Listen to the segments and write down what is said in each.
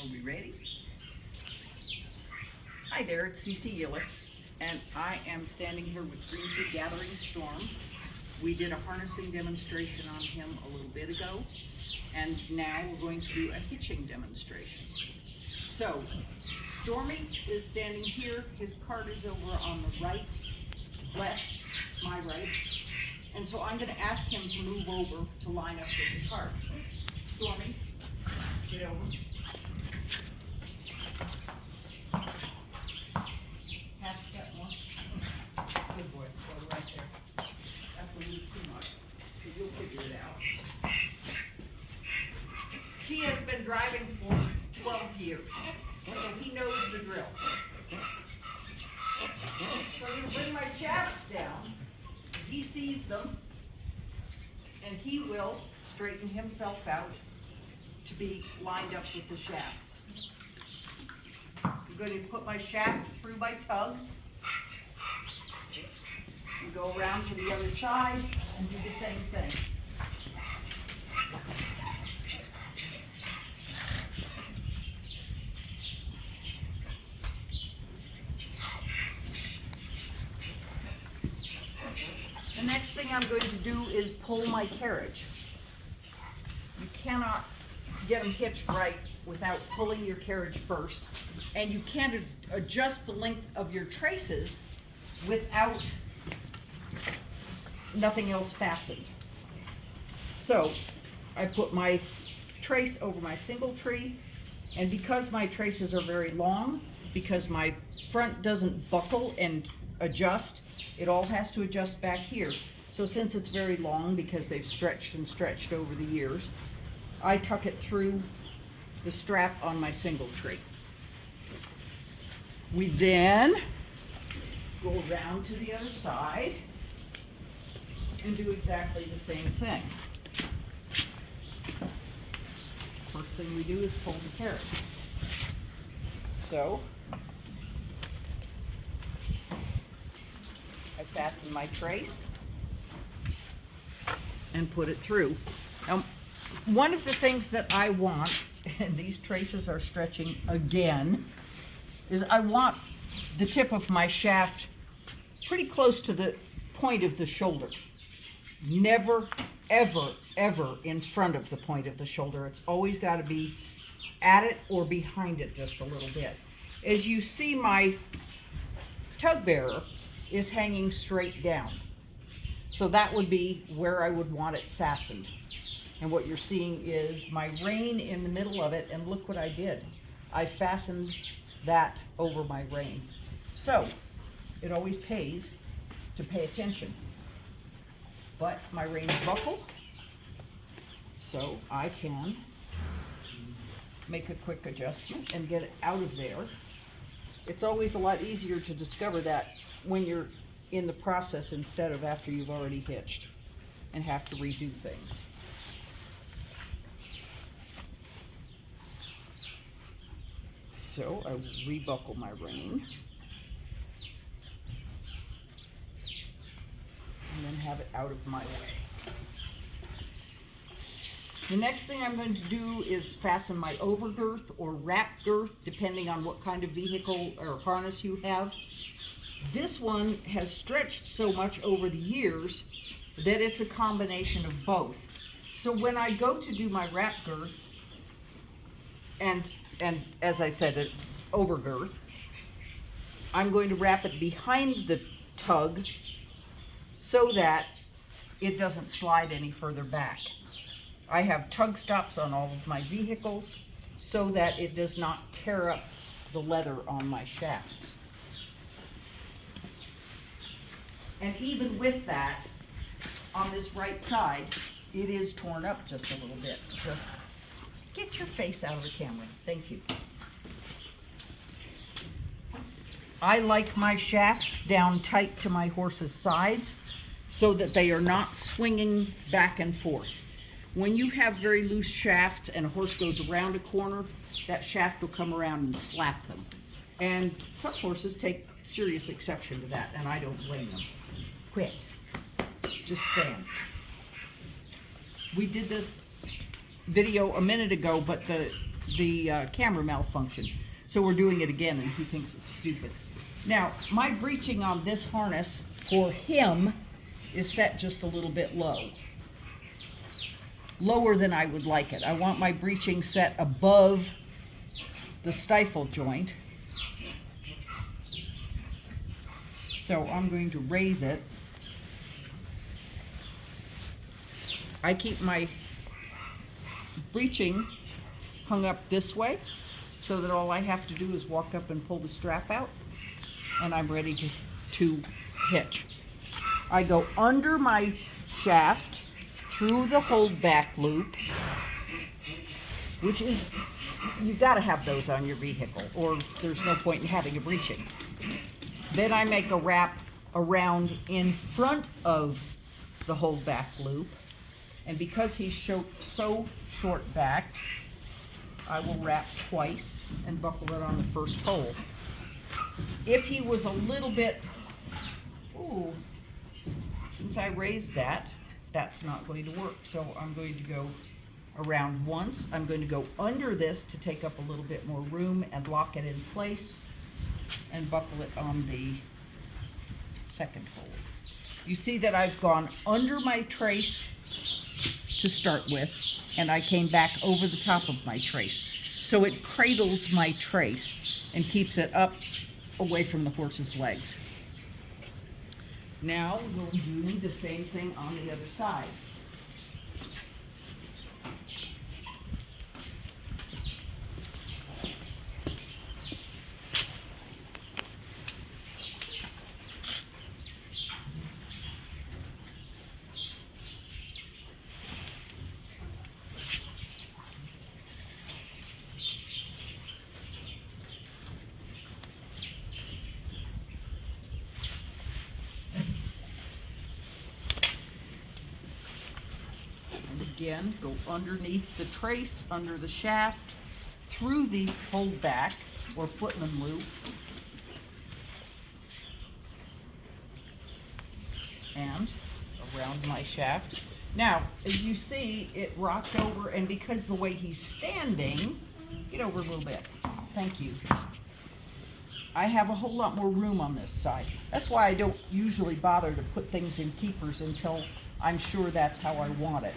Are we ready? Hi there, it's CC Yiller, and I am standing here with Green Tree Gathering Storm. We did a harnessing demonstration on him a little bit ago, and now we're going to do a hitching demonstration. So, Stormy is standing here, his cart is over on the right, left, my right, and so I'm going to ask him to move over to line up with the cart. Stormy, get over. Half step more. Good boy, go right there. That's a little too much, but you'll figure it out. He has been driving for 12 years, so he knows the drill. So I'm going to bring my shafts down. He sees them, and he will straighten himself out to be lined up with the shafts. I'm going to put my shaft through my tug, and go around to the other side and do the same thing. The next thing I'm going to do is pull my carriage. You cannot get them hitched right without pulling your carriage first, and you can't adjust the length of your traces without nothing else fastened. So I put my trace over my single tree, and because my traces are very long, because my front doesn't buckle and adjust, it all has to adjust back here. So since it's very long, because they've stretched and stretched over the years, I tuck it through the strap on my single tree. We then go around to the other side and do exactly the same thing. First thing we do is pull the carriage. So I fasten my trace and put it through. Now, one of the things that I want, and these traces are stretching again, is I want the tip of my shaft pretty close to the point of the shoulder. Never, ever, ever in front of the point of the shoulder. It's always got to be at it or behind it just a little bit. As you see, my tug bearer is hanging straight down. So that would be where I would want it fastened. And what you're seeing is my rein in the middle of it, and look what I did. I fastened that over my rein. So it always pays to pay attention. But my reins buckle, so I can make a quick adjustment and get it out of there. It's always a lot easier to discover that when you're in the process instead of after you've already hitched and have to redo things. So I rebuckle my rein and then have it out of my way. The next thing I'm going to do is fasten my overgirth or wrap girth, depending on what kind of vehicle or harness you have. This one has stretched so much over the years that it's a combination of both. So when I go to do my wrap girth, and as I said, an overgirth, I'm going to wrap it behind the tug so that it doesn't slide any further back. I have tug stops on all of my vehicles so that it does not tear up the leather on my shafts. And even with that, on this right side, it is torn up just a little bit. Just get your face out of the camera. Thank you. I like my shafts down tight to my horse's sides so that they are not swinging back and forth. When you have very loose shafts and a horse goes around a corner, that shaft will come around and slap them. And some horses take serious exception to that, and I don't blame them. Quit. Just stand. We did this video a minute ago, but the camera malfunction. So we're doing it again, and he thinks it's stupid. Now, my breeching on this harness for him is set just a little bit low. Lower than I would like it. I want my breeching set above the stifle joint. So I'm going to raise it. I keep my breeching hung up this way so that all I have to do is walk up and pull the strap out, and I'm ready to hitch. I go under my shaft through the hold back loop, which is, you've got to have those on your vehicle or there's no point in having a breeching. Then I make a wrap around in front of the hold back loop, and because he's so short backed, I will wrap twice and buckle it on the first hole. If he was a little bit, since I raised that, that's not going to work. So I'm going to go around once. I'm going to go under this to take up a little bit more room and lock it in place and buckle it on the second hole. You see that I've gone under my trace to start with, and I came back over the top of my trace. So it cradles my trace and keeps it up away from the horse's legs. Now we'll do the same thing on the other side. Again, go underneath the trace, under the shaft, through the hold back or footman loop, and around my shaft. Now, as you see, it rocked over, and because the way he's standing, get over a little bit. Thank you. I have a whole lot more room on this side. That's why I don't usually bother to put things in keepers until I'm sure that's how I want it.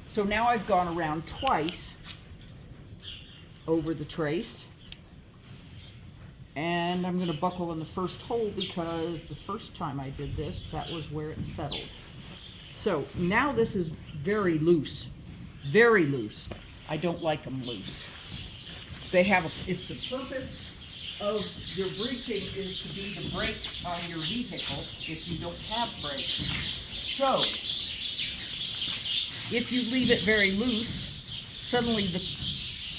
So now I've gone around twice over the trace, and I'm going to buckle in the first hole because the first time I did this, that was where it settled. So now this is very loose, very loose. I don't like them loose. It's the purpose of your breeching is to be the brakes on your vehicle if you don't have brakes. So if you leave it very loose, suddenly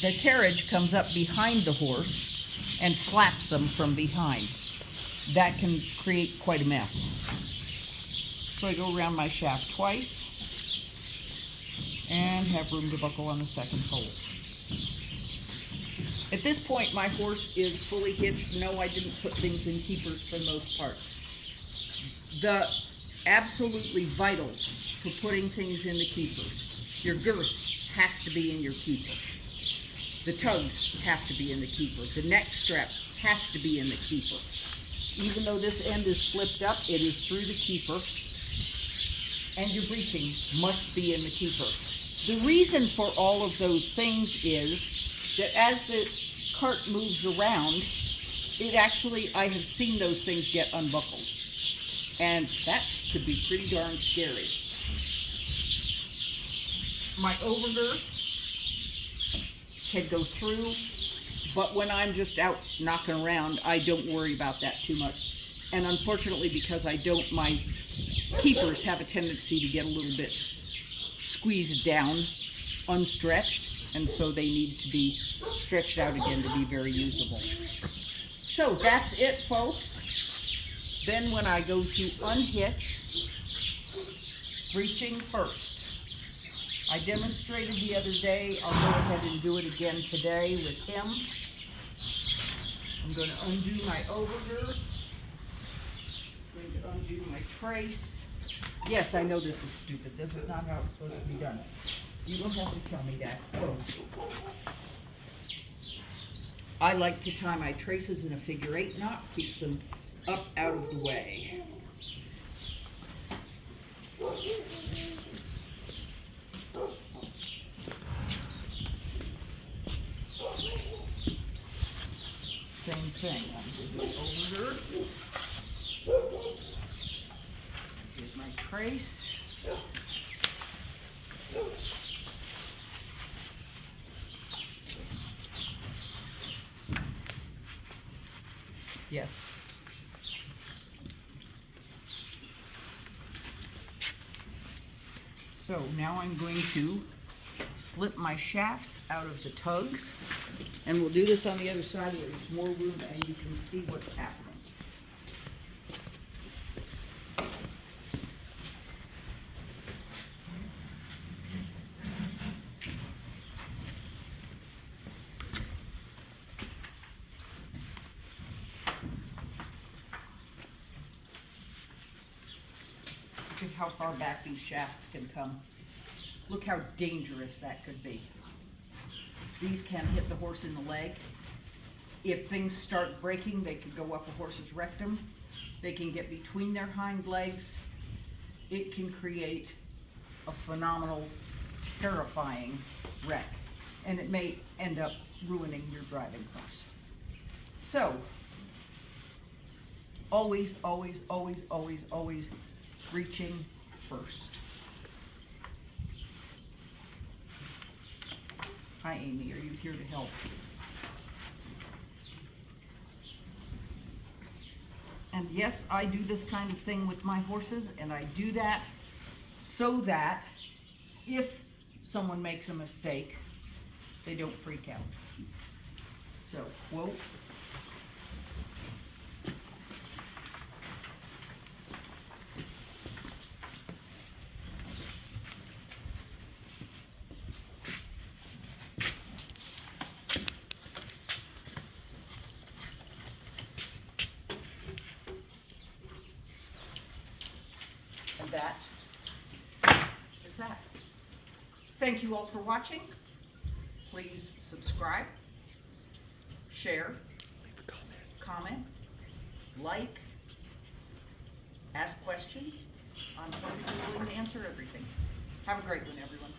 the carriage comes up behind the horse and slaps them from behind. That can create quite a mess. So I go around my shaft twice and have room to buckle on the second hole. At this point, my horse is fully hitched. No, I didn't put things in keepers for the most part. The absolutely vitals for putting things in the keepers. Your girth has to be in your keeper. The tugs have to be in the keeper. The neck strap has to be in the keeper. Even though this end is flipped up, it is through the keeper. And your breeching must be in the keeper. The reason for all of those things is that as the cart moves around, I have seen those things get unbuckled. And that could be pretty darn scary. My overgirth can go through, but when I'm just out knocking around, I don't worry about that too much. And unfortunately, because my keepers have a tendency to get a little bit squeezed down, unstretched, and so they need to be stretched out again to be very usable. So that's it, folks. Then when I go to unhitch, breeching first. I demonstrated the other day. I'll go ahead and do it again today with him. I'm going to undo my overgirth. I'm going to undo my trace. Yes, I know this is stupid. This is not how it's supposed to be done. You don't have to tell me that. Oh. I like to tie my traces in a figure-8 knot, keeps them up out of the way. Same thing, I'm going over. Here's my trace. Yes. So now I'm going to slip my shafts out of the tugs, and we'll do this on the other side where there's more room and you can see what's happening. Look at how far back these shafts can come. Look how dangerous that could be. These can hit the horse in the leg. If things start breaking, they could go up a horse's rectum. They can get between their hind legs. It can create a phenomenal, terrifying wreck. And it may end up ruining your driving horse. So, always, always, always, always, always reaching first. Hi, Amy, are you here to help? And yes, I do this kind of thing with my horses, and I do that so that if someone makes a mistake, they don't freak out. So, whoa. That is that. Thank you all for watching. Please subscribe, share, comment, like, ask questions. I'm perfectly willing to answer everything. Have a great one, everyone.